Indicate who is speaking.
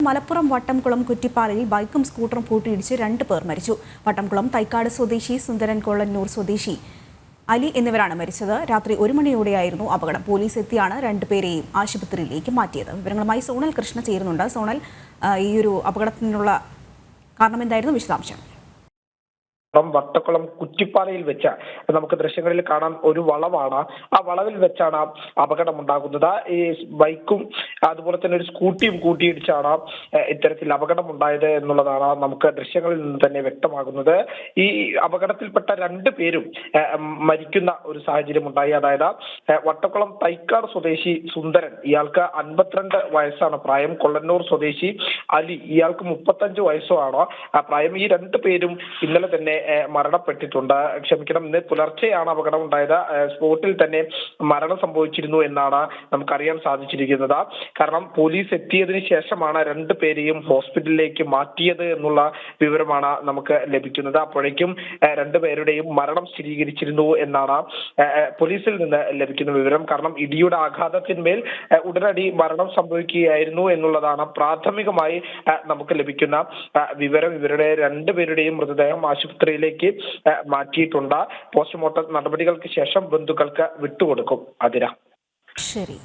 Speaker 1: മലപ്പുറം വട്ടംകുളം കുറ്റിപ്പാലയിൽ ബൈക്കും സ്കൂട്ടറും കൂട്ടിയിടിച്ച് 2 പേർ മരിച്ചു. വട്ടംകുളം തൈക്കാട് സ്വദേശി സുന്ദരൻ കൊള്ളന്നൂർ സ്വദേശി അലി എന്നിവരാണ് മരിച്ചത്. രാത്രി 1 മണിയോടെയായിരുന്നു അപകടം. പോലീസ് എത്തിയാണ് 2 പേരെയും ആശുപത്രിയിലേക്ക് മാറ്റിയത്. വിവരങ്ങളുമായി സോണൽ കൃഷ്ണ ചേരുന്നുണ്ട്. സോണൽ, ഈ ഒരു അപകടത്തിനുള്ള കാരണം എന്തായിരുന്നു? വിശദാംശം.
Speaker 2: വട്ടക്കുളം കുറ്റിപ്പാലയിൽ വെച്ച് നമുക്ക് ദൃശ്യങ്ങളിൽ കാണാൻ ഒരു വളവാണ്. ആ വളവിൽ വെച്ചാണ് അപകടമുണ്ടാകുന്നത്. ഈ ബൈക്കും അതുപോലെ തന്നെ ഒരു സ്കൂട്ടിയും കൂട്ടിയിടിച്ചാണ് ഇത്തരത്തിൽ അപകടമുണ്ടായത് എന്നുള്ളതാണ് നമുക്ക് ദൃശ്യങ്ങളിൽ നിന്ന് തന്നെ വ്യക്തമാകുന്നത്. ഈ അപകടത്തിൽപ്പെട്ട 2 പേരും മരിക്കുന്ന ഒരു സാഹചര്യം ഉണ്ടായി. അതായത് വട്ടക്കുളം തൈക്കാട് സ്വദേശി സുന്ദരൻ, ഇയാൾക്ക് 52 വയസ്സാണ് പ്രായം. കൊള്ളന്നൂർ സ്വദേശി അലി, ഇയാൾക്ക് 35 വയസ്സുമാണ് പ്രായം. ഈ 2 പേരും ഇന്നലെ തന്നെ മരണപ്പെട്ടിട്ടുണ്ട്. ഇന്ന് പുലർച്ചെയാണ് അപകടം ഉണ്ടായത്. സ്പോട്ടിൽ തന്നെ മരണം സംഭവിച്ചിരുന്നു എന്നാണ് നമുക്കറിയാൻ സാധിച്ചിരിക്കുന്നത്. കാരണം പോലീസ് എത്തിയതിനു ശേഷമാണ് 2 പേരെയും ഹോസ്പിറ്റലിലേക്ക് മാറ്റിയത് എന്നുള്ള വിവരമാണ് നമുക്ക് ലഭിക്കുന്നത്. അപ്പോഴേക്കും 2 പേരുടെയും മരണം സ്ഥിരീകരിച്ചിരുന്നു എന്നാണ് പോലീസിൽ നിന്ന് ലഭിക്കുന്ന വിവരം. കാരണം ഇടിയുടെ ആഘാതത്തിന്മേൽ ഉടനടി മരണം സംഭവിക്കുകയായിരുന്നു എന്നുള്ളതാണ് പ്രാഥമികമായി നമുക്ക് ലഭിക്കുന്ന വിവരം. ഇവരുടെ 2 പേരുടെയും മൃതദേഹം ആശുപത്രിയിലേക്ക് മാറ്റിയിട്ടുണ്ട്. പോസ്റ്റ്മോർട്ടം നടപടികൾക്ക് ശേഷം ബന്ധുക്കൾക്ക് വിട്ടുകൊടുക്കും. അതിര
Speaker 1: ശരി.